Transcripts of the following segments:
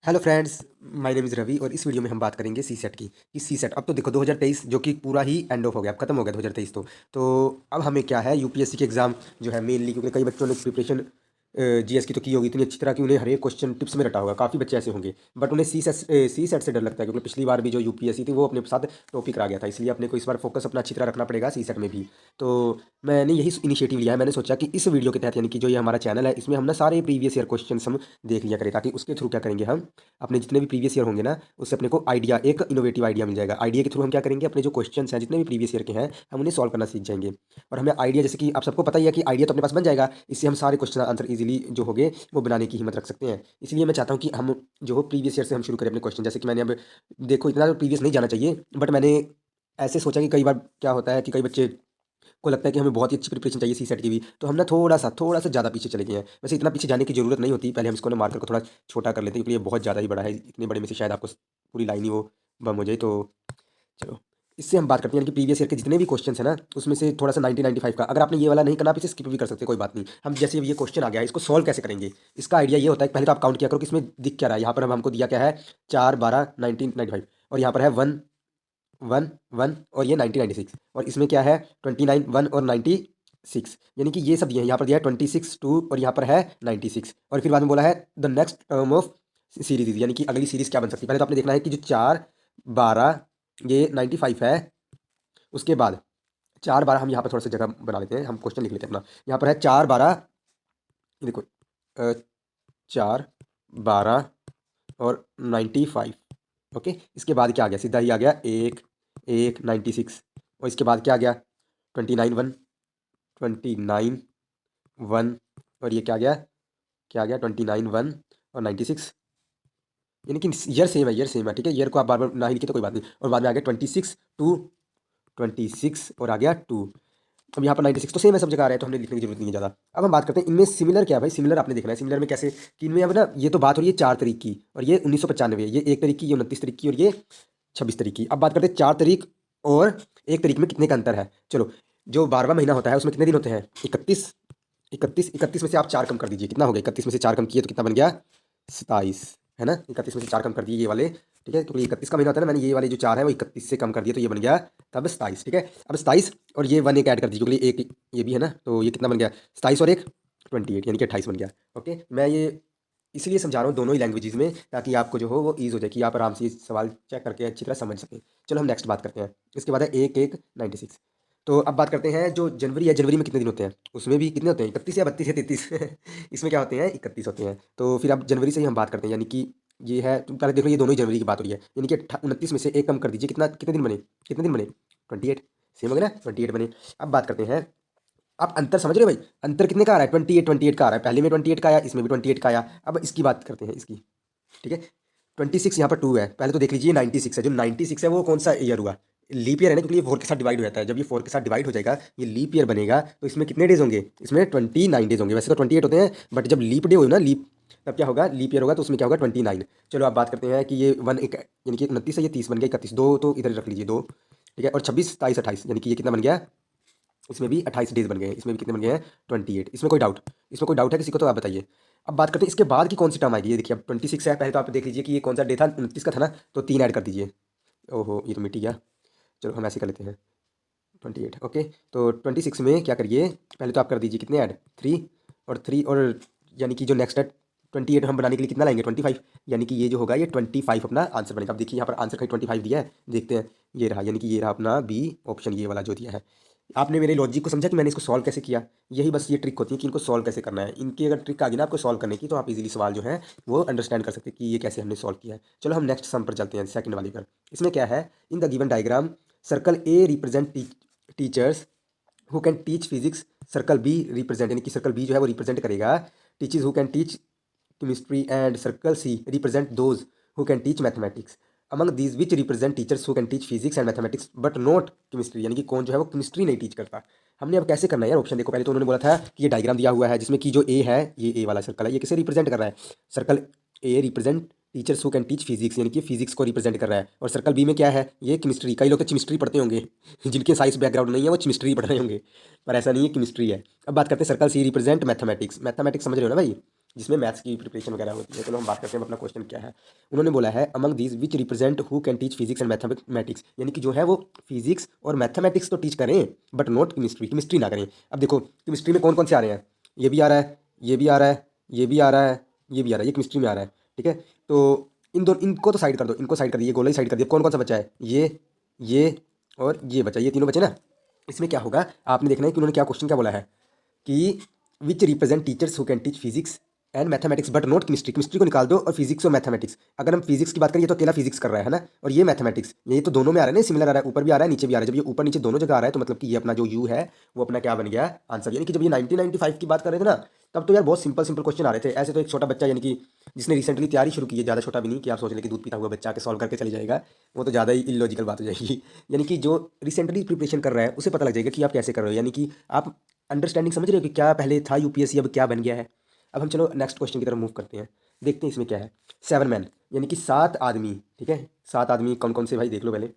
Hello friends, my name is Ravi और इस video में हम बात करेंगे सी सेट की कि सी सेट अब तो देखो 2023 जो कि पूरा ही एंड ऑफ हो गया, अब खत्म हो गया 2023 तो अब हमें क्या है यूपीएससी के एग्ज़ाम जो है मेनली, क्योंकि कई बच्चों ने प्रिपरेशन जीएस की तो की होगी इतनी अच्छी तरह कि उन्हें हर एक क्वेश्चन टिप्स में रटा होगा, काफ़ी बच्चे ऐसे होंगे। बट उन्हें सी सेट से डर लगता है क्योंकि पिछली बार भी जो यूपीएससी थी वो अपने साथ टॉपिक रह गया था, इसलिए अपने को इस बार फोकस अपना अच्छी तरह रखना पड़ेगा सी सेट में भी। तो मैंने यही इनिशिएटिव लिया है, मैंने सोचा कि इस वीडियो के तहत यानी कि जो ये हमारा चैनल है इसमें हम ना सारे प्रीवियस ईयर क्वेश्चन हम देख लिया करें, ताकि उसके थ्रू क्या करेंगे, हम अपने जितने भी प्रीवियस ईयर होंगे ना उससे अपने को आइडिया, एक इनोवेटिव आइडिया मिल जाएगा। आइडिया के थ्रू हम क्या करेंगे, अपने जो क्वेश्चन हैं जितने भी प्रीवियस ईयर के हैं हम उन्हें सॉल्व करना सीख जाएंगे। और हमें आइडिया, जैसे कि आप सबको पता ही है कि आइडिया तो अपने पास बन जाएगा, इससे हम सारे क्वेश्चन आंसर इजीली जो होंगे वो बनाने की हिम्मत रख सकते हैं। इसलिए मैं चाहता हूँ कि हम जो हो प्रीवियस ईयर से हम शुरू करें अपने क्वेश्चन। जैसे कि मैंने अब देखो इतना तो प्रीवियस नहीं जाना चाहिए, बट मैंने ऐसे सोचा कि कई बार क्या होता है कि कई बच्चे को लगता है कि हमें बहुत ही अच्छी प्रिपरेशन चाहिए सी सेट की भी, तो हम ना थोड़ा सा ज़्यादा पीछे चले गए हैं। वैसे इतना पीछे जाने की ज़रूरत नहीं होती, पहले हम इसको ना मार्कर को थोड़ा छोटा कर लेते हैं क्योंकि ये बहुत ज़्यादा ही बड़ा है, इतने बड़े में से शायद आपको पूरी लाइन ही वो बम हो जाए। तो चलो इससे हम बात करते हैं, यानी कि प्रीवियस ईयर के जितने भी क्वेश्चन है ना उसमें से थोड़ा सा 1995 का, अगर आपने ये वाला नहीं करना आप इसे स्किप भी कर सकते हैं, कोई बात नहीं। हम जैसे ये क्वेश्चन आ गया है इसको सॉल्व कैसे करेंगे, इसका आइडिया ये होता है कि पहले तो आप काउंट किया करो कि इसमें दिख क्या रहा है। यहाँ पर हम हमको दिया क्या है, 4 12 1995, और यहाँ पर है 1 1 1 और ये 1996, और इसमें क्या है 29 1 और 96, यानी कि ये सब दिए हैं। यहाँ पर दिया है 26 2 और यहाँ पर है 96, और फिर बाद में बोला है the next term of series, यानी कि अगली सीरीज क्या बन सकती है। पहले तो आपने देखना है कि जो 4 12 ये 95 है, उसके बाद 4 12 हम यहाँ पर थोड़ा सा जगह बना लेते हैं, हम क्वेश्चन लिख लेते हैं अपना। यहाँ पर है 4 12, देखो 4 12 और 95। ओके, इसके बाद क्या आ गया, सीधा ही आ गया 1 1 96, और इसके बाद क्या आ गया 29 1 और ये क्या आ गया 29 1 और 96, यानी कि ईयर सेम है, ईयर सेम है, ठीक है। ईयर को आप बार बार ना ही लिखे तो कोई बात नहीं। और बाद में आ गया 26 और आ गया 2। अब यहाँ पर 96 तो सेम है, सब जगह आ रहा है, तो हमने लिखने की जरूरत नहीं है ज़्यादा। अब हम बात करते हैं इनमें सिमिलर क्या है भाई। सिमिलर आपने देखना है सिमिलर में कैसे, कि इनमें अब ना ये तो बात हो रही है 4 तारीख की, और ये 1995, ये 1 तारीख की, ये 29 तारीख की, और ये 26 तारीख की। अब बात करते हैं 4 तारीख और 1 तारीख में कितने का अंतर है। चलो, जो 12वां महीना होता है उसमें कितने दिन होते हैं, 31। 31 में से आप 4 कम कर दीजिए, कितना हो गया, 31 में से 4 कम किए तो कितना बन गया, 27, है ना। 31 में से 4 कम कर दिए ये वाले, ठीक है, क्योंकि 31 का महीना होता है ना, मैंने ये वाले जो 4 है वो 31 से कम कर दिए तो ये बन गया तब 27, ठीक है। अब 27 और ये 1 एक ऐड कर दीजिए क्योंकि एक ये भी है ना, तो ये कितना बन गया 27 और 1 28, यानी कि 28 बन गया। ओके, मैं ये इसलिए समझा रहा हूँ दोनों ही लैंग्वेजेस में, ताकि आपको जो हो वो ईज हो जाए कि आप आराम से ये सवाल चेक करके अच्छी तरह समझ सकें। चलो हम नेक्स्ट बात करते हैं, इसके बाद है 1 1 96। तो अब बात करते हैं जो जनवरी है, जनवरी में कितने दिन होते हैं, उसमें भी कितने होते हैं, 31 या 32 या 33 इसमें क्या होते हैं, 31 होते हैं। तो फिर अब जनवरी से ही हम बात करते हैं, यानी कि ये है, तुम पहले देख लो ये दोनों ही जनवरी की बात हो रही है, यानी कि 29 में से एक कम कर दीजिए, कितना कितने दिन बने, कितने दिन बने 28, सेम हो गया ना 28 बने। अब बात करते हैं, आप अंतर समझ रहे हो भाई, अंतर कितने का आ रहा है, 28 का आ रहा है, पहले में 28 का आया, इसमें भी 28 का आया। अब इसकी बात करते हैं इसकी, ठीक है। 26 यहाँ पर 2 है, पहले तो देख लीजिए 96 है, जो 96 है वो कौन सा ईयर हुआ, लीप ईयर है ना, क्योंकि ये 4 के साथ डिवाइड हो जाता है। जब ये 4 के साथ डिवाइड हो जाएगा ये लीप ईयर बनेगा, तो इसमें कितने डेज होंगे, इसमें 29 डेज होंगे। वैसे तो 28 होते हैं, बट जब लीप डे हो ना, लीप, तब क्या होगा, लीप ईयर होगा तो उसमें क्या होगा 29। चलो आप बात करते हैं कि ये 1 1 यानी कि 29 है, ये 30 बन गया, 31 दो तो इधर रख लीजिए 2, ठीक है, और 26 27 28, यानी कि ये कितना बन गया, इसमें भी 28 डेज बन गए हैं, इसमें भी कितने बन गए हैं 28। इसमें कोई डाउट है किसी को, तो आप बताइए। अब बात करते हैं इसके बाद की कौन सी टर्म आएगी। ये देखिए अब 26 है, पहले तो आप देख लीजिए कि ये कौन सा डे था, 29 का था ना, तो 3 ऐड कर दीजिए। ओहो ये तो मिट ही गया, चलो हम ऐसे कर लेते हैं 28। ओके, तो 26 में क्या करिए, पहले तो आप कर दीजिए कितने ऐड, 3 और 3, और यानी कि जो नेक्स्ट है 28 हम बनाने के लिए कितना लाएंगे 25, यानी कि ये जो होगा ये 25 अपना आंसर बनेगा। अब देखिए यहाँ पर आंसर कहीं 25 दिया है, देखते हैं, ये रहा, यानी कि ये रहा अपना बी ऑप्शन, ये वाला जो दिया है। आपने मेरे लॉजिक को समझा कि मैंने इसको सॉल्व कैसे किया। यही बस ये ट्रिक होती है कि इनको सॉल्व कैसे करना है। इनकी अगर ट्रिक आ गई ना आपको सॉल्व करने की, तो आप इजीली सवाल जो है वो अंडरस्टैंड कर सकते हैं कि ये कैसे हमने सॉल्व किया है। चलो हम नेक्स्ट सम पर चलते हैं, सेकंड वाली पर। इसमें क्या है, in the given diagram circle A represent teachers who can teach physics, circle B represent, यानी कि सर्कल बी जो है वो रिप्रेजेंट करेगा teachers who can teach chemistry, and circle C represent those who can teach mathematics. Among these which represent teachers who can teach physics and mathematics but not chemistry, यानी कि कौन जो है वो केमिस्ट्री नहीं टीच करता। हमने अब कैसे करना है यार, ऑप्शन देखो, पहले तो उन्होंने बोला था कि ये डायग्राम दिया हुआ है जिसमें कि जो ए है, ये ए वाला सर्कल है, ये किसे रिप्रेजेंट कर रहा है, circle A represent teachers who can teach physics, यानी कि फिजिक्स को रिप्रेजेंट कर रहा है। और सर्कल बी में क्या है, ये केमिस्ट्री, कई लोग तो केमिस्ट्री पढ़ते होंगे जिनके साइंस बैकग्राउंड नहीं है वो केमिस्ट्री पढ़ रहे होंगे, पर ऐसा नहीं है, केमिस्ट्री है। अब बात करते हैं circle C represent mathematics, mathematics समझ रहे हो ना भाई, जिसमें मैथ्स की प्रिपरेशन वगैरह होती है। चलो हम बात करते हैं अपना क्वेश्चन क्या है। उन्होंने बोला है among these which represent who can teach physics and mathematics, यानी कि जो है वो फिजिक्स और मैथमेटिक्स तो टीच करें बट नॉट केमिस्ट्री, केमिस्ट्री ना करें। अब देखो केमिस्ट्री में कौन कौन से आ रहे हैं, ये भी आ रहा है, ये भी आ रहा है, ये भी आ रहा है, ये भी आ रहा है, ये केमिस्ट्री में आ रहा है। ठीक है, तो इनको तो साइड कर दो, इनको साइड कर दिए, गोला ही साइड कर दिया। कौन कौन सा बचा है, ये और ये बचा, ये तीनों बचे ना। इसमें क्या होगा आपने देखना है कि उन्होंने क्या क्वेश्चन क्या बोला है कि विच represent teachers who can teach physics and mathematics but not chemistry, chemistry को निकाल दो और फिजिक्स और मैथमेटिक्स। अगर हम फिजिक्स की बात करें, ये तो अकेला फिजिक्स कर रहा है ना, और ये मैथमेटिक्स, ये तो दोनों में आ रहा है ना, सिमिलर आ रहा है, ऊपर भी आ रहा है नीचे भी आ रहा है। जब ये ऊपर नीचे दोनों जगह आ रहा है तो मतलब कि ये अपना जो यू है वो अपना क्या बन गया आंसर। यानी कि जब ये 1995 की बात कर रहे थे ना, तब तो यार बहुत सिंपल सिंपल क्वेश्चन आ रहे थे। ऐसे तो एक छोटा बच्चा, यानी कि जिसने रिसेंटली तैयारी शुरू की है, ज़्यादा छोटा भी नहीं कि आप सोच लें कि दूध पीता हुआ बच्चा के सॉल्व करके चले जाएगा, वो तो ज़्यादा ही इलॉजिकल बात हो जाएगी। यानी कि जो रिसेंटली प्रिपरेशन कर रहा है उसे पता लग जाएगा कि आप कैसे कर रहे हो, यानी कि आप अंडरस्टैंडिंग समझ रहे हो कि क्या पहले था यूपीएससी अब क्या बन गया है। अब हम चलो नेक्स्ट क्वेश्चन की तरफ मूव करते हैं, देखते हैं इसमें क्या है। 7 मैन, यानी कि 7 आदमी। ठीक है, 7 आदमी कौन कौन से भाई देख लो पहले,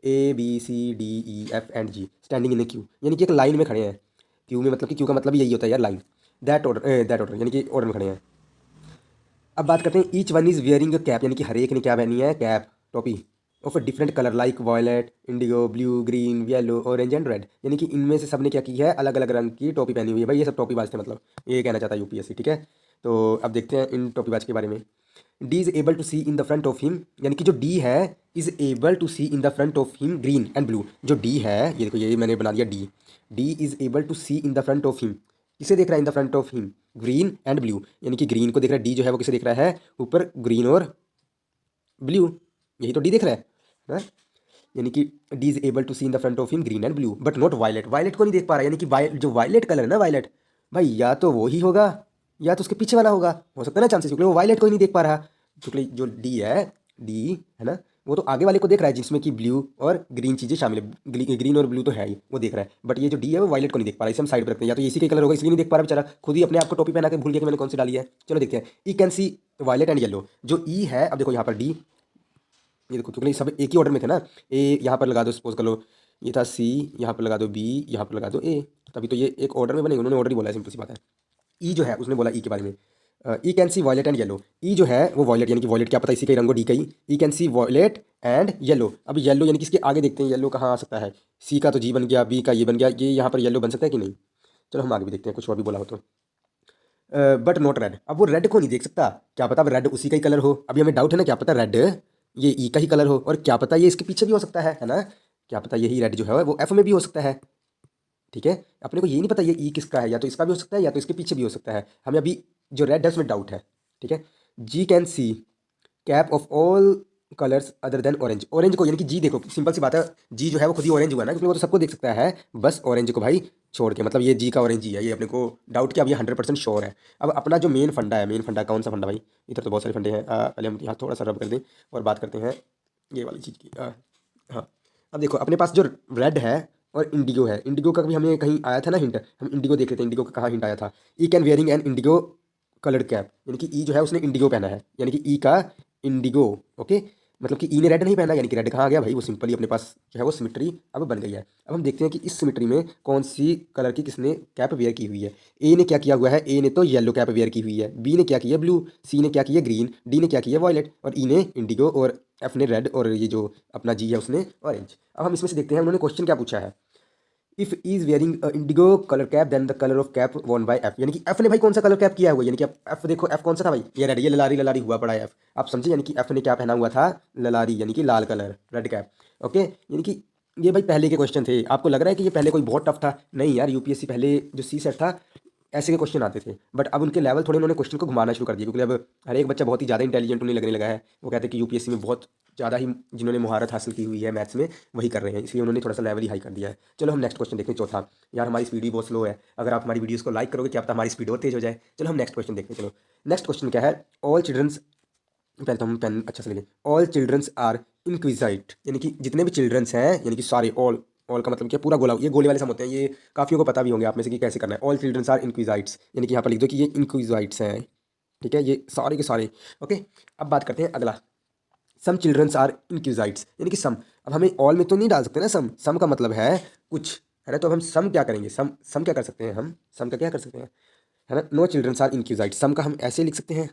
ABCDEFG standing in A Q, यानी कि एक लाइन में खड़े हैं। क्यू में मतलब कि क्यू का मतलब यही होता है यार लाइन, दैट ऑर्डर यानी कि ऑर्डर में खड़े हैं। अब बात करते हैं each one is wearing a cap, यानी कि हर एक ने क्या पहनी है, कैप, टोपी of a different colour like violet, indigo, blue, green, yellow, orange and red, यानी कि इनमें से सबने क्या की है, अलग अलग रंग की टोपी पहनी हुई है। भाई ये सब टोपी बाज थे, मतलब ये कहना चाहता है यूपीएससी। ठीक है, तो अब देखते हैं इन टोपी बाज के बारे में। D is able to see in the front of him, यानी कि जो डी है is able to see in the front of him green and blue. जो डी है, ये देखो ये मैंने बना दिया D, D is able to see in the front of him, किसे देख रहा है in the front of him, green and blue, यानी कि ग्रीन को देख रहा है। डी जो है वो किसे देख रहा है, ऊपर ग्रीन और ब्लू, यही तो डी देख रहा है हाँ? यानी कि D is able to see in the front of him green and blue but not violet, violet को नहीं देख पा रहा है। यानी कि जो वायलेट कलर है ना, वायलेट भाई या तो वो ही होगा या तो उसके पीछे वाला होगा, हो सकता है ना चांसेस, क्योंकि वो वायलेट को ही नहीं देख पा रहा। क्योंकि जो डी है ना, वो तो आगे वाले को देख रहा है जिसमें कि ब्लू और ग्रीन चीज़ें शामिल है, ग्रीन और ब्लू तो है ही, वो देख रहा है। बट ये जो डी है वो वायलेट को नहीं देख पा रहा है, इसे हम साइड पर रखते हैं। या तो इसी का कलर होगा इसलिए नहीं देख पा रहा बेचारा, खुद ही अपने आप को टोपी पहना के भूल गया कि मैंने कौन सी डाली है। चलो देखते हैं, E can see violet and yellow. जो ई है, अब देखो यहाँ पर डी, ये देखो क्योंकि सब एक ही ऑर्डर में थे ना, ए यहाँ पर लगा दो, सपोज कर लो ये था सी, यहाँ पर लगा दो बी, यहाँ पर लगा दो ए, तभी तो ये एक ऑर्डर में बने, उन्होंने ऑर्डर ही बोला है, सिंपल सी बात है। ई जो है उसने बोला ई के बारे में, E can see violet and yellow. E जो है वो वॉयलेट, यानी कि वॉयलेट क्या पता इसी का ही रंग हो, डी का ही। E can see violet and yellow. अब येलो यानी कि इसके आगे देखते हैं येलो कहाँ आ सकता है, सी का तो जी बन गया, बी का ये बन गया, ये यहाँ पर येलो बन सकता है कि नहीं। चलो हम आगे भी देखते हैं, कुछ और भी बोला हो तो। बट नॉट रेड, अब वो रेड को नहीं देख सकता, क्या पता अब रेड उसी का ही कलर हो। अभी हमें डाउट है ना, क्या पता रेड ये ई का ही कलर हो, और क्या पता ये इसके पीछे भी हो सकता है ना, क्या पता यही रेड जो है वो एफ में भी हो सकता है। ठीक है, अपने को ये नहीं पता ये ई किसका है, या तो इसका भी हो सकता है या तो इसके पीछे भी हो सकता है। हमें अभी जो रेड है उसमें डाउट है। ठीक है, G can see cap of all colours other than orange, orange को, यानी कि जी देखो सिंपल सी बात है, जी जो है वो खुद ही ऑरेंज हुआ ना, क्योंकि वो तो सबको देख सकता है, बस ऑरेंज को भाई छोड़ के, मतलब ये जी का ऑरेंज ही है, ये अपने को डाउट किया, अब ये 100% श्योर है। अब अपना जो मेन फंडा है, मेन फंडा कौन सा फंडा भाई, इधर तो बहुत सारे फंडे हैं, पहले हम यहाँ थोड़ा सा रब कर दें और बात करते हैं ये वाली चीज़ की। हाँ, अब देखो अपने पास जो रेड है और इंडिगो है, इंडिगो का भी हमें कहीं आया था ना हिंट, हम इंडिगो देख लेते हैं, इंडिगो का कहाँ हिंट आया था। E can wearing an indigo coloured cap, यानी कि ई जो है उसने इंडिगो पहना है, यानी कि ई का इंडिगो। ओके, मतलब कि ई ने रेड नहीं पहना, यानी कि रेड कहाँ आ गया भाई, वो सिंपली अपने पास जो है वो सिमिट्री अब बन गई है। अब हम देखते हैं कि इस सिमिट्री में कौन सी कलर की किसने कैप वेयर की हुई है। ए ने क्या किया हुआ है, ए ने तो येलो कैप वेयर की हुई है, बी ने क्या किया ब्लू, सी ने क्या किया ग्रीन, डी ने क्या किया वॉयलेट, और ई ने इंडिगो, और एफ ने रेड, और ये जो अपना जी है उसने ऑरेंज। अब हम इसमें से देखते हैं उन्होंने क्वेश्चन क्या पूछा है। If is wearing indigo colour cap then the colour of cap worn by F, यानी कि एफ ने भाई कौन सा कलर कैप किया हुआ है, यानी कि एफ देखो, एफ कौन सा था भाई, ये रेड, ये ललारी ललारी हुआ पड़ा है एफ, आप समझे, यानी कि एफ ने क्या पहना हुआ था, ललारी, यानी कि लाल कलर, रेड कैप। ओके, यानी कि ये भाई पहले के क्वेश्चन थे। आपको लग रहा है कि ये पहले कोई बहुत टफ था, नहीं यार, यूपीएससी पहले जो सी सेट था ऐसे के क्वेश्चन आते थे, बट अब उनके लेवल थोड़े उन्होंने क्वेश्चन को घुमाना शुरू कर दिया, क्योंकि अब हर एक बच्चा बहुत ही ज़्यादा इंटेलिजेंट उन्हें लगने लगा है। वो कहते हैं कि यूपीएससी में बहुत ज़्यादा ही जिन्होंने महारत हासिल की हुई है मैथ्स में वही कर रहे हैं, इसलिए उन्होंने थोड़ा सा लेवल ही हाई कर दिया है। चलो हम नेक्स्ट क्वेश्चन देखते हैं, चौथा। यार हमारी स्पीड भी बहुत स्लो है, अगर आप हमारी वीडियोस को लाइक करोगे क्या पता हमारी स्पीड और तेज हो जाए। चलो हम नेक्स्ट क्वेश्चन देखते हैं। चलो नेक्स्ट क्वेश्चन क्या है, ऑल चिल्ड्रंस, पहले तो हम पेन अच्छा से लेंगे, ऑल चिल्ड्रंस आर इंक्विजाइट, यानी कि जितने भी चिल्ड्रंस हैं, यानी कि सारे, ऑल का मतलब क्या, पूरा गोला, ये गोले वाले सम होते हैं, ये काफ़ियों को पता भी होंगे आप में से कि कैसे करना है। ऑल चिल्ड्रंस आर इंक्विजाइट्स, यानी कि यहाँ पर लिख दो कि ये इंक्विजाइट्स हैं। ठीक है, ये सारे के सारे। ओके, अब बात करते हैं अगला, सम चिल्ड्रंस आर इंक्विजाइट्स, यानी कि सम। अब हमें ऑल में तो नहीं डाल सकते ना, सम का मतलब है कुछ, है ना, तो अब हम सम क्या करेंगे, सम क्या कर सकते हैं, हम सम का क्या कर सकते हैं, है ना। नो चिल्ड्रंस आर इनक्यूजाइट्स, सम का हम ऐसे लिख सकते हैं,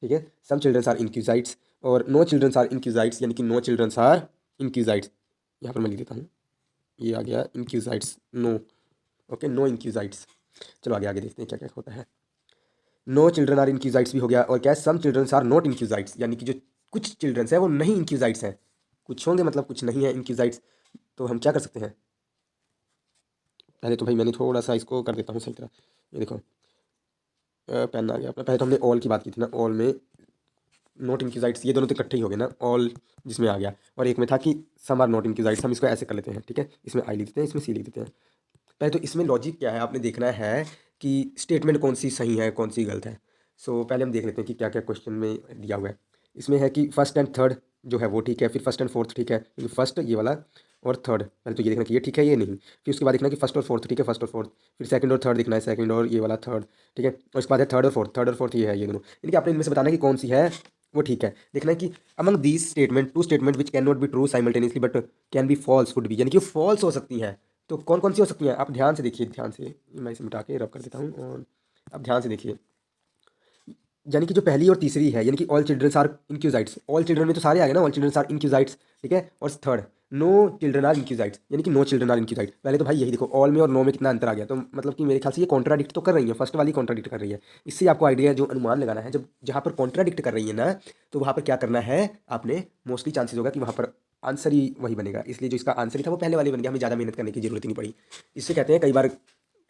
ठीक है, सम चिल्ड्रंस आर इनक्यूजाइट्स, और नो चिल्ड्रंस आर इनक्यूजाइट्स यानी कि नो चिल्ड्रंस आर इनक्यूजाइट्स। यहाँ पर मैं लिख देता हूँ, ये आ गया इनक्यूजाइट्स, नो, ओके, नो इनक्यूजाइट्स। चलो आगे आगे देखते हैं क्या क्या होता है। नो चिल्ड्रन आर इनक्यूजाइट्स भी हो गया, और क्या है, सम चिल्ड्रंस आर नॉट इनक्यूजाइट्स, यानी कि जो कुछ चिल्ड्रंस है वो नहीं इनक्यूजाइट्स हैं, कुछ होंगे मतलब कुछ नहीं है इनक्यूजाइट्स। तो हम क्या कर सकते हैं, पहले तो भाई मैंने थोड़ा सा इसको कर देता हूँ सही तरह। ये देखो पेन आ गया अपना। पहले तो हमने ऑल की बात की थी ना, ऑल में नॉट इनक्यूजाइट्स, ये दोनों तो इकट्ठे ही हो गए ना, ऑल जिसमें आ गया, और एक में था कि सम आर नॉट इनक्यूजाइट्स। हम इसको ऐसे कर लेते हैं, ठीक है, इसमें आई लिख देते हैं, इसमें सी लिख देते हैं। पहले तो इसमें लॉजिक क्या है आपने देखना है कि स्टेटमेंट कौन सी सही है कौन सी गलत है। सो पहले हम देख लेते हैं कि क्या क्या क्वेश्चन में दिया हुआ है। इसमें है कि फर्स्ट एंड थर्ड जो है वो ठीक है, फिर फर्स्ट एंड फोर्थ ठीक है, क्योंकि फर्स्ट ये वाला और थर्ड, पहले तो ये देखना कि ये ठीक है ये नहीं, फिर उसके बाद देखना कि फर्स्ट और फोर्थ ठीक है, फर्स्ट और फोर्थ, फिर सेकंड और थर्ड देखना है, सेकंड और ये वाला थर्ड, ठीक है, और उसके बाद है थर्ड और फोर्थ, थर्ड और फोर्थ ये है, ये दोनों, यानी कि आपने इनमें से बताना है कि कौन सी है वो ठीक है। देखना है कि among these statement two statement which can not be true simultaneously but can be false would be, यानी कि फॉल्स हो सकती हैं। तो कौन कौन सी हो सकती हैं आप ध्यान से देखिए, ध्यान से, मैं इसे मिटा के रब कर देता हूँ, और अब ध्यान से देखिए, यानी कि जो पहली और तीसरी है, यानी कि all childrens are inquisitives, all children में तो सारे आ गए ना, ऑल चिल्ड्रंस आर इनक्यूजाइट्स, ठीक है, और थर्ड नो चिल्ड्रन आर इनक्यूजाइट्स, यानी कि नो चिल्ड्रन आर इनक्यूजाइट। पहले तो भाई यही देखो, ऑल में और नो में कितना अंतर आ गया, तो मतलब कि मेरे ख्याल से ये कॉन्ट्राडिक्ट तो कर रही है, फर्स्ट वाली कॉन्ट्राडिक्ट कर रही है। इससे आपको आइडिया जो अनुमान लगाना है, जब जहाँ पर कॉन्ट्राडिक्ट कर रही है ना, तो वहाँ पर क्या करना है आपने, मोस्टली चांसेस होगा कि वहाँ पर आंसर ही वही बनेगा, इसलिए जो इसका आंसर ही था वो पहले वाली बन गया, हमें ज़्यादा मेहनत करने की जरूरत ही नहीं पड़ी। इससे कहते हैं कई बार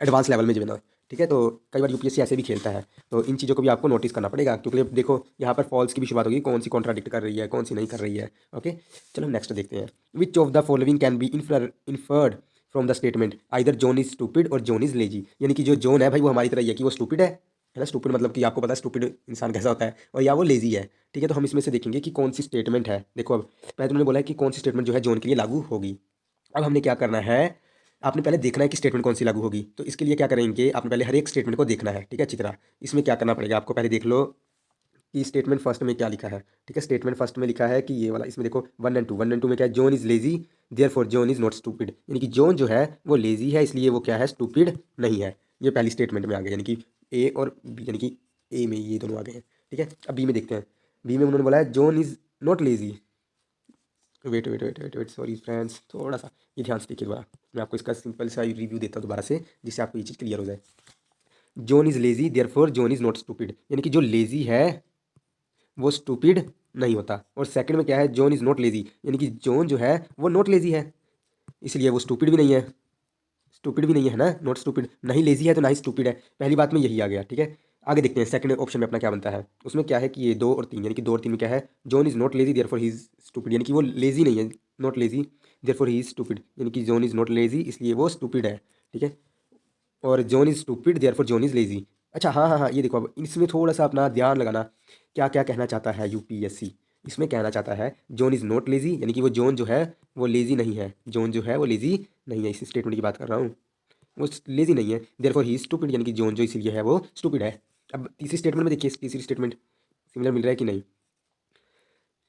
एडवांस लेवल में जो है ना, ठीक है, तो कई बार यूपीएससी ऐसे भी खेलता है, तो इन चीज़ों को भी आपको नोटिस करना पड़ेगा, क्योंकि अब देखो यहाँ पर फॉल्स की भी शुरुआत होगी, कौन सी कॉन्ट्राडिक्ट कर रही है कौन सी नहीं कर रही है। ओके, चलो नेक्स्ट देखते हैं। Which of the following can be inferred from the statement either John is stupid और जॉन इज लेजी, यानी कि जो जॉन है भाई वो हमारी तरह ही है कि वो स्टूपिड है ना, स्टूपिड मतलब कि आपको पता है स्टूपिड इंसान कैसा होता है, और या वो लेजी है, ठीक है। तो हम इसमें से देखेंगे कि कौन सी स्टेटमेंट है। देखो अब पहले तुमने बोला है कि कौन सी स्टेटमेंट जो है जॉन के लिए लागू होगी। अब हमने क्या करना है, आपने पहले देखना है कि स्टेटमेंट कौन सी लागू होगी, तो इसके लिए क्या करेंगे, आपने पहले हर एक स्टेटमेंट को देखना है, ठीक है, अच्छी तरह। इसमें क्या करना पड़ेगा आपको, पहले देख लो कि स्टेटमेंट फर्स्ट में क्या लिखा है, ठीक है, स्टेटमेंट फर्स्ट में लिखा है कि ये वाला, इसमें देखो 1 और 2 में क्या है, John is lazy therefore John is not stupid, यानी कि जॉन जो है वो लेजी है इसलिए वो क्या है, स्टूपिड नहीं है। ये पहली स्टेटमेंट में आ गया, यानी कि ए और बी, यानी कि ए में ये दोनों आ गए हैं, ठीक है। अब बी में देखते हैं, बी में उन्होंने बोला है John is not lazy, wait wait wait wait wait sorry friends, थोड़ा सा ये ध्यान से देखिए दोबारा, मैं आपको इसका सिंपल सा रिव्यू देता हूँ दोबारा से, जिससे आपको ये चीज़ क्लियर हो जाए। John is lazy therefore John is not stupid, यानी कि जो लेजी है वो स्टूपिड नहीं होता, और सेकंड में क्या है, जॉन इज नॉट लेजी, यानी कि जॉन जो है वो नॉट लेजी है इसलिए वो स्टूपिड भी नहीं है, स्टूपिड भी नहीं है ना, नॉट स्टूपिड, नहीं लेजी है तो ना ही स्टूपिड है, पहली बात में यही आ गया, ठीक है। आगे देखते हैं सेकंड ऑप्शन में अपना क्या बनता है, उसमें क्या है कि ये 2 और 3, यानी कि 2 और 3 में क्या है, John is not lazy therefore he is stupid, यानी कि वो लेजी नहीं है, not lazy therefore he is stupid, यानी कि जॉन इज नॉट लेजी इसलिए वो स्टूपिड है, ठीक है, और John is stupid therefore John is lazy. अच्छा हाँ हाँ हाँ, ये देखो अब इसमें थोड़ा सा अपना ध्यान लगाना, क्या क्या कहना चाहता है यूपीएससी, इसमें कहना चाहता है जॉन इज़ नॉट लेजी, यानी कि वो जॉन जो है वो लेजी नहीं है, जॉन जो है वो लेजी नहीं है, इस स्टेटमेंट की बात कर रहा हूँ, वो लेजी नहीं है, देयरफॉर ही इज स्टूपिड, यानी कि जॉन जो इसीलिए है वो स्टूपिड है। अब तीसरी स्टेटमेंट में देखिए, तीसरी स्टेटमेंट सिमिलर मिल रहा है कि नहीं,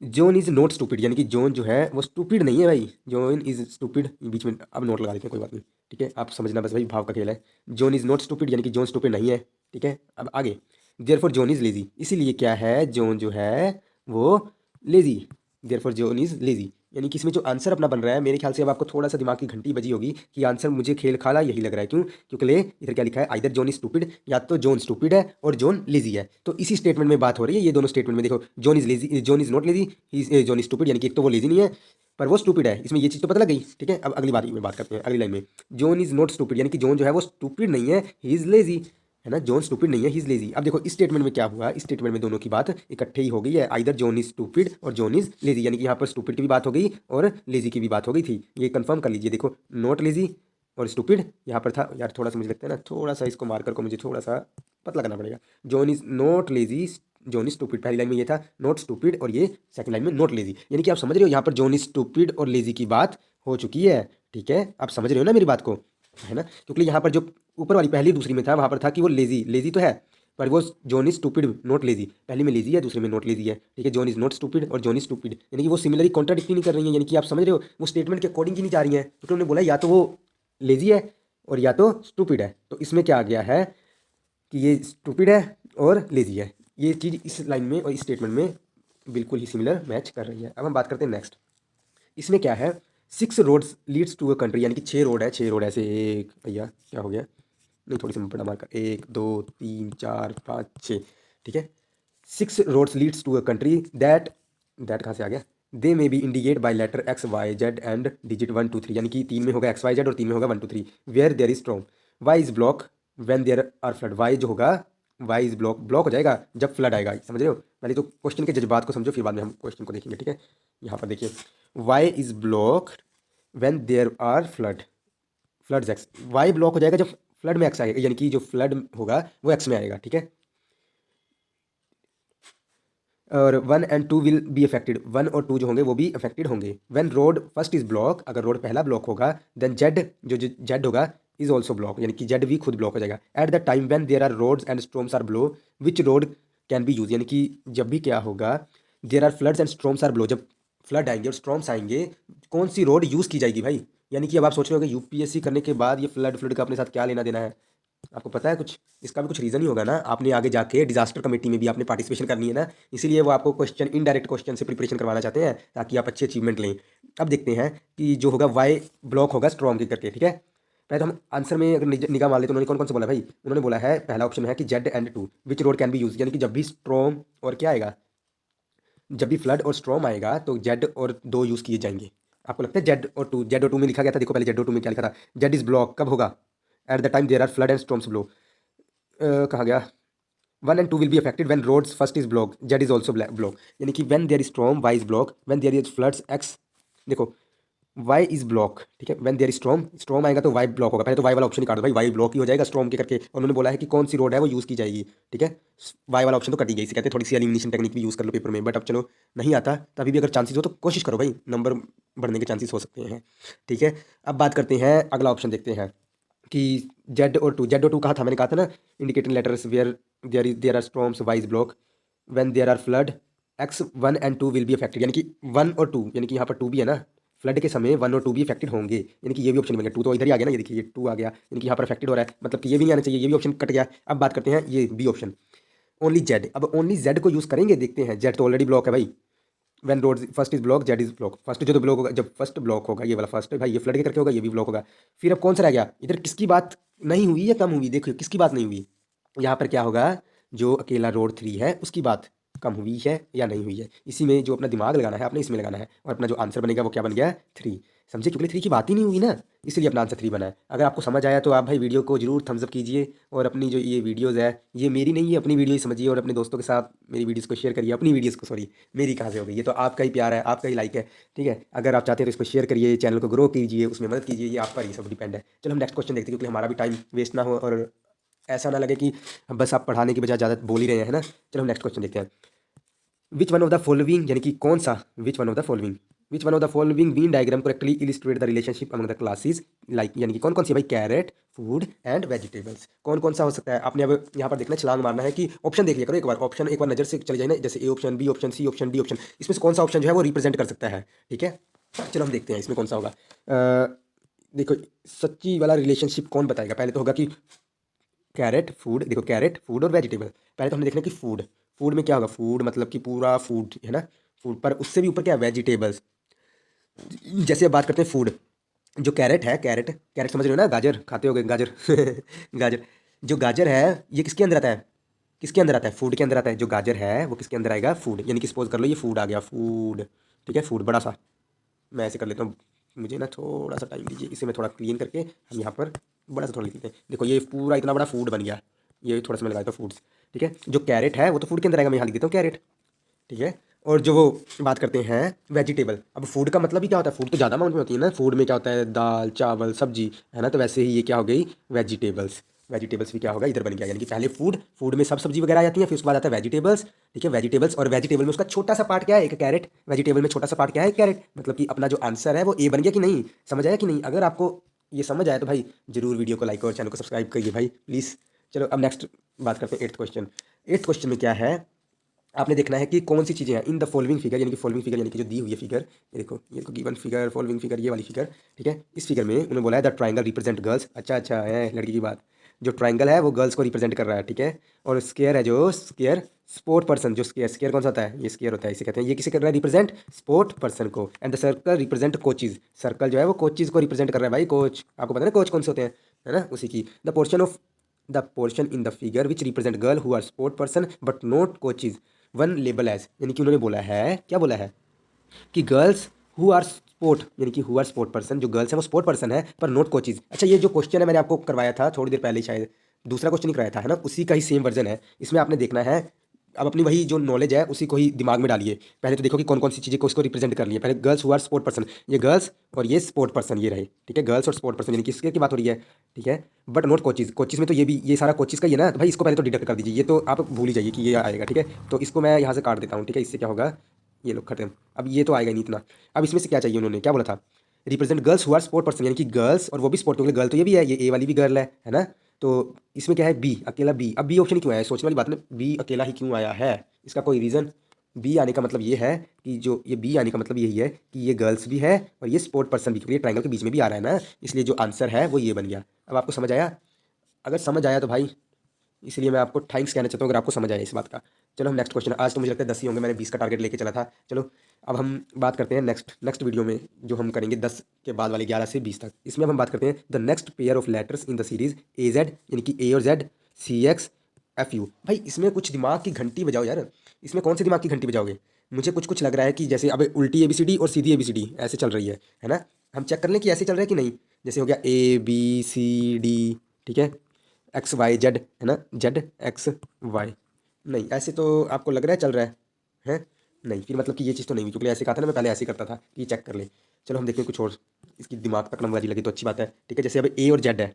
जॉन इज नॉट स्टूपिड, यानी कि जॉन जो है वो स्टूपिड नहीं है भाई, जॉन इज स्टूपिड, बीच में अब नोट लगा देते हैं कोई बात नहीं, ठीक है, आप समझना बस भाई, भाव का खेल है। जॉन इज नॉट स्टूपिड यानी कि जॉन स्टूपिड नहीं है, ठीक है। अब आगे देयरफॉर जॉन इज लेजी, इसीलिए क्या है, जॉन जो है वो lazy, therefore John is lazy, यानी कि इसमें जो आंसर अपना बन रहा है, मेरे ख्याल से अब आपको थोड़ा सा दिमाग की घंटी बजी होगी कि आंसर मुझे खेल खाला यही लग रहा है, क्यों, क्योंकि ले इधर क्या लिखा है, आइदर जॉन इज स्टूपिड, या तो जॉन स्टूपिड है और जॉन लेजी है, तो इसी स्टेटमेंट में बात हो रही है, ये दोनों स्टेटमेंट में देखो, John is lazy, John is not lazy, he John is stupid, यानी कि एक तो वो लेजी नहीं है पर वो स्टूपिड है, इसमें ये चीज़ तो पता लग गई, ठीक है। अब अगली बारी में बात करते हैं, अगली लाइन में, जॉन इज नॉट स्टूपिड, यानी कि जॉन जो है वो स्टूपिड नहीं है, ही इज लेजी, है ना, जॉन स्टूपिड नहीं है, ही इज लेजी। अब देखो इस स्टेटमेंट में क्या हुआ, इस स्टेटमेंट में दोनों की बात इकट्ठे ही हो गई है, आइदर जॉन इज स्टूपिड और जॉन इज लेजी, यानी कि यहाँ पर स्टूपिड की भी बात हो गई और लेजी की भी बात हो गई थी, ये कंफर्म कर लीजिए। देखो नॉट लेजी और स्टूपिड यहाँ पर था, यार थोड़ा सा मुझे लगता है ना, थोड़ा सा इसको मार्कर को मुझे थोड़ा सा पतला करना पड़ेगा, John is not lazy, John is stupid, पहली लाइन में ये था नॉट स्टूपिड और ये सेकंड लाइन में नॉट लेजी, यानी कि आप समझ रहे हो यहाँ पर जॉन इज स्टूपिड और लेजी की बात हो चुकी है, ठीक है, आप समझ रहे हो ना मेरी बात को, है ना, क्योंकि यहाँ पर जो ऊपर वाली पहली दूसरी में था वहाँ पर था कि वो लेजी, लेजी तो है पर वो John is stupid not lazy, पहली में लेजी है दूसरे में नॉट लेजी है, ठीक है, जॉन इज नॉट स्टूपिड और जॉन इज स्टूपिड, यानी कि वो सिमिलरली कॉन्ट्राडिक्ट नहीं कर रही है, यानी कि आप समझ रहे हो वो स्टेटमेंट के अकॉर्डिंग ही नहीं जा रही हैं, क्योंकि उन्होंने बोला या तो वो लेजी है और या तो स्टूपिड है, तो इसमें क्या आ गया है, कि ये स्टूपिड है और लेजी है। ये चीज़ इस लाइन में और इस स्टेटमेंट में बिल्कुल ही सिमिलर मैच कर रही है। अब हम बात करते हैं नेक्स्ट। इसमें क्या है, 6 roads leads to a country, यानी कि 6 रोड है, 6 रोड ऐसे, एक भैया क्या हो गया, नहीं थोड़ी सी बड़ा मार्कर, 1 2 3 4 5 6, ठीक है। 6 roads leads to a country that कहाँ से आ गया, they may be indicate by letter X Y Z and digit 1 2 3, यानी कि 3 में होगा एक्स वाई जेड और 3 में होगा 1 2 3। Where there is strong, Y is block when there are flood, Y जो होगा, वाई इज ब्लॉक, ब्लॉक हो जाएगा जब फ्लड आएगा, समझ रहे हो। पहले तो क्वेश्चन के जज्बात को समझो, फिर बाद में हम क्वेश्चन को देखेंगे, ठीक है। यहाँ पर देखिए, Y is block when there are flood, floods X, Y block हो जाएगा जब फ्लड में एक्स आएगा, यानी कि जो फ्लड होगा वो एक्स में आएगा, ठीक है। और 1 एंड 2 विल बी अफेक्टेड, 1 और 2 जो होंगे वो भी अफेक्टेड होंगे। When road first is block, अगर रोड पहला ब्लॉक होगा, देन जेड जो जेड होगा इज ऑल्सो ब्लॉक, यानी कि जेड भी खुद ब्लॉक हो जाएगा। At the time when there are roads and storms are blow, which road can be use, यानी कि जब भी क्या होगा, there are floods and storms are blow, जब फ्लड आएंगे और स्ट्रॉम्स आएंगे, कौन सी रोड यूज़ की जाएगी भाई। यानी कि अब आप सोच रहे हो कि यूपीएससी करने के बाद ये फ्लड फ्लड का अपने साथ क्या लेना देना है, आपको पता है कुछ, इसका भी कुछ रीज़न ही होगा ना, आपने आगे जाके डिजास्टर कमेटी में भी आपने पार्टिसिपेशन करनी है ना, इसीलिए वो आपको क्वेश्चन इनडायरेक्ट क्वेश्चन से प्रिपरेशन करवाना चाहते हैं ताकि आप अच्छी अचीवमेंट लें। अब देखते हैं कि जो होगा वाई ब्लॉक होगा स्ट्रॉन्ग के करके, ठीक है। पहले तो हम आंसर में अगर निगाह मार ले तो उन्होंने कौन कौन सा बोला भाई, उन्होंने बोला है पहला ऑप्शन है कि Z and two which road can be use, यानी कि जब भी स्ट्रॉन्ग और क्या आएगा, जब भी फ्लड और स्ट्रॉम आएगा तो जेड और दो यूज़ किए जाएंगे। आपको लगता है जेड और टू में लिखा गया था, देखो पहले जेड और टू में क्या लिखा था, जेड इज ब्लॉक कब होगा, at the time there are flood and storms blow, कहाँ गया, 1 and 2 will be affected when roads first is blocked, Z is also block, यानी कि when there is storm Y is block, when there is floods X, देखो Y is block, ठीक है। when there is storm आएगा तो Y block होगा, पहले तो Y वाला ऑप्शन ही काट दो भाई, Y ब्लॉक ही हो जाएगा स्ट्रॉम के करके, और उन्होंने बोला है कि कौन सी रोड है वो यूज़ की जाएगी, ठीक है। Y वाला ऑप्शन तो कट ही गई, इसे कहते हैं थोड़ी सी एलिमिनेशन टेक्निक भी यूज़ कर लो पेपर में, बट अब चलो नहीं आता तभी भी अगर चांसेस हो तो कोशिश करो भाई, नंबर बढ़ने के चांसेस हो सकते हैं, ठीक है। अब बात करते हैं अगला ऑप्शन देखते हैं कि जेड और टू कहा था, मैंने कहा था ना, indicating letters where there are storms Y is block when there are flood X 1 and 2 will be affected, यानी कि 1 और 2, यानी कि यहाँ पर 2 भी है ना, फ्लड के समय 1 और 2 भी अफेक्टेड होंगे, यानी कि ये भी ऑप्शन बन गया, 2 तो इधर ही आ गया ना, ये देखिए ये 2 आ गया, यानी कि यहाँ पर अफेक्टेड हो रहा है, मतलब कि ये भी नहीं आना चाहिए, ये भी ऑप्शन कट गया। अब बात करते हैं ये बी ऑप्शन, ओनली जेड, अब ओनली जेड को यूज़ करेंगे, देखते हैं, जेड तो ऑलरेडी ब्लॉक है भाई, when road first is block Z is block, first जो तो ब्लॉक होगा, जब फर्स्ट ब्लॉक होगा ये वाला फर्स्ट भाई, ये फ्लड के करके होगा, ये भी ब्लॉक होगा। फिर अब कौन सा रह गया इधर, किसकी बात नहीं हुई या कम हुई, देखिए किसकी बात नहीं हुई, यहाँ पर क्या होगा, जो अकेला रोड 3 है उसकी बात कम हुई है या नहीं हुई है, इसी में जो अपना दिमाग लगाना है अपने इसमें लगाना है, और अपना जो आंसर बनेगा वो क्या बन गया 3, समझे, क्योंकि 3 की बात ही नहीं हुई ना, इसलिए अपना आंसर 3 बना है। अगर आपको समझ आया तो आप भाई वीडियो को जरूर थम्स अप कीजिए, और अपनी जो ये वीडियोज़ है, ये मेरी नहीं है, अपनी वीडियो ही समझिए, और अपने दोस्तों के साथ मेरी वीडियोज़ को शेयर करिए, अपनी वीडियोज़ को, सॉरी मेरी कहाँ से हो गई, ये तो आपका ही प्यार है, आपका ही लाइक है, ठीक है। अगर आप चाहते हैं तो इसको शेयर करिए, चैनल को ग्रो कीजिए, उसमें मदद कीजिए, ये आप पर ही सब डिपेंड है। चलो हम नेक्स्ट क्वेश्चन देखते हैं, क्योंकि हमारा भी टाइम वेस्ट ना हो और ऐसा ना लगे कि बस आप पढ़ाने की बजाय ज़्यादा बोल ही रहे हैं ना। चलो हम नेक्स्ट क्वेश्चन देखते हैं। Which one of the following, यानी कि कौन सा, which one of the following Venn diagram correctly illustrate the relationship among the classes, like, यानी कि कौन कौन सी भाई, कैरेट फूड एंड वेजिटेबल्स, कौन कौन सा हो सकता है। आपने अब यहाँ पर देखना, छलांग मारना है कि ऑप्शन देख लिया करो एक बार, ऑप्शन एक बार नजर से चले जाए ना, जैसे A option, B option, C option, D option, इसमें से कौन सा ऑप्शन जो है वो रिप्रेजेंट कर सकता है, ठीक है। चलो हम देखते हैं इसमें कौन सा होगा। देखो सच्ची वाला रिलेशनशिप कौन बताएगा, पहले तो होगा कि कैरेट फूड, देखो कैरेट फूड और वेजिटेबल, पहले तो हमने देखना कि फूड, फूड में क्या होगा, फूड मतलब कि पूरा फूड है ना, फूड पर उससे भी ऊपर क्या है, वेजिटेबल्स। जैसे अब बात करते हैं फूड, जो कैरेट है, कैरेट कैरेट समझ रहे हो ना, गाजर खाते होगे गाजर गाजर, जो गाजर है ये किसके अंदर आता है, किसके अंदर आता है, फूड के अंदर आता है, जो गाजर है वो किसके अंदर आएगा, फूड, यानी कि सपोज कर लो ये फूड आ गया, फूड, ठीक है, फूड बड़ा सा, मैं ऐसे कर लेता हूँ, मुझे ना थोड़ा सा टाइम दीजिए, इसे मैं थोड़ा क्लीन करके हम यहाँ पर बड़ा सा थोड़ा लिख लेते हैं, देखो ये पूरा इतना बड़ा फूड बन गया, ये थोड़ा सा मैं लगाया था फूड्स, ठीक है। जो कैरेट है वो तो फूड के अंदर आएगा, मैं यहाँ लिख देता हूँ कैरेट, ठीक है। और जो वो बात करते हैं वेजिटेबल, अब फूड का मतलब ही क्या होता है, फूड तो ज़्यादा अमाउंट में होती है ना, फूड में क्या होता है, दाल चावल सब्जी है ना, तो वैसे ही ये क्या हो गई, वेजिटेबल्स, वेजिटेबल्स भी क्या होगा इधर बन गया, यानी कि पहले फूड, फूड में सब सब्जी वगैरह आ जाती है, फिर उसके बाद आता है वेजिटेबल्स, ठीक है, वेजिटेबल्स, और वेजिटेबल में उसका छोटा सा पार्ट क्या है, एक कैरेट, वेजिटेबल में छोटा सा पार्ट क्या है, कैरेट, मतलब कि अपना जो आंसर है वो ए बन गया कि नहीं, समझ आया कि नहीं। अगर आपको ये समझ आया तो भाई जरूर वीडियो को लाइक और चैनल को सब्सक्राइब करिए भाई प्लीज़। चलो अब नेक्स्ट बात करते हैं एट्थ क्वेश्चन। एट्थ क्वेश्चन में क्या है, आपने देखना है कि कौन सी चीज़ें हैं इन द फॉलोइंग फिगर, यानी कि फॉलोइंग फिगर यानी कि जो दी हुई है फिगर, ये देखो गिवन फिगर, फॉलोइंग फिगर, ये वाली फिगर, ठीक है। इस फिगर में उन्होंने बोला है द ट्राइंगल रिप्रेजेंट गर्ल्स, अच्छा अच्छा है लड़की की बात, जो ट्राइंगल है वो गर्ल्स को रिप्रेजेंट कर रहा है, ठीक है। और स्क्वायर है, जो स्क्वायर स्पोर्ट पर्सन, जो स्क्वायर स्क्वायर कौन सा होता है, ये स्क्वायर होता है, इसे कहते हैं। ये किसे कर रहा है रिप्रेजेंट, स्पोर्ट पर्सन को। And the circle represent coaches, circle जो है वो कोचेज को रिप्रेजेंट कर रहा है भाई, कोच आपको पता है ना कोच कौन से होते हैं, है ना, उसी की। The portion in the figure which represent girl who are sport person but not coaches one label as, यानी कि उन्होंने बोला है, क्या बोला है कि गर्ल्स हु आर स्पोर्ट, यानी कि हु आर स्पोर्ट पर्सन, जो गर्ल्स है वो स्पोर्ट पर्सन है पर नॉट कोचेज। अच्छा, ये जो क्वेश्चन है मैंने आपको करवाया था थोड़ी देर पहले ही, शायद दूसरा क्वेश्चन ही कराया था, है ना, उसी का ही सेम वर्जन है। इसमें आपने देखना है, अब अपनी वही जो नॉलेज है उसी को ही दिमाग में डालिए। पहले तो देखो कि कौन कौन सी चीज़ें को इसको रिप्रेजेंट कर रही है। पहले girls who are sport person, ये गर्ल्स और ये स्पोर्ट पर्सन ये रहे, ठीक है, गर्ल्स और स्पोर्ट पर्सन, यानी कि इसके की बात हो रही है, ठीक है। बट नॉट कोचेज, कोचेज में तो ये भी, ये सारा कोचेज का ही है ना, तो भाई इसको पहले तो डिडक्ट कर दीजिए, ये तो आप भूल ही जाइए कि ये आएगा, ठीक है। तो इसको मैं यहाँ से काट देता हूँ, ठीक है, इससे क्या होगा, ये लोग खत्म। अब ये तो आएगा ही नहीं इतना। अब इसमें से क्या चाहिए, उन्होंने क्या बोला था, represent girls who are sport person, यानी कि गर्ल्स, और वो भी स्पोर्ट, क्योंकि गर्ल तो ये भी है, ये ए वाली भी गर्ल है ना। तो इसमें क्या है, बी अकेला बी। अब बी ऑप्शन क्यों आया है, सोचने वाली बात ना, बी अकेला ही क्यों आया है, इसका कोई रीज़न। बी आने का मतलब ये है कि जो ये बी आने का मतलब यही है कि ये गर्ल्स भी है और ये स्पोर्ट पर्सन भी, क्योंकि ये ट्राइंगल के बीच में भी आ रहा है ना, इसलिए जो आंसर है वो ये बन गया। अब आपको समझ आया, अगर समझ आया तो भाई इसलिए मैं आपको थैंक्स कहना चाहता हूँ, अगर आपको समझ आया इस बात का। चलो हम नेक्स्ट क्वेश्चन, आज तो मुझे लगता है 10 ही होंगे, मैंने 20 का टारगेट लेके चला था। चलो अब हम बात करते हैं नेक्स्ट वीडियो में, जो हम करेंगे 10 के बाद वाले 11 से 20 तक। इसमें अब हम बात करते हैं the next pair of letters in the series A Z, यानी कि ए और Z, C x F you. भाई इसमें कुछ दिमाग की घंटी बजाओ यार, इसमें कौन सी दिमाग की घंटी बजाओगे। मुझे कुछ कुछ लग रहा है कि जैसे अब उल्टी ABCD और सीधी ABCD ऐसे चल रही है ना। हम चेक कर लें कि ऐसे चल रहा है कि नहीं। जैसे हो गया ABCD, ठीक है, XYZ, है ना, ZXY। नहीं, ऐसे तो आपको लग रहा है चल रहा है नहीं, फिर मतलब कि ये चीज़ तो नहीं हुई, क्योंकि ऐसे कहा था ना, मैं पहले ऐसे ही करता था कि चेक कर ले। चलो हम देखते हैं कुछ और, इसकी दिमाग तक नंबरबाजी लगी तो अच्छी बात है, ठीक है। जैसे अब A और Z है,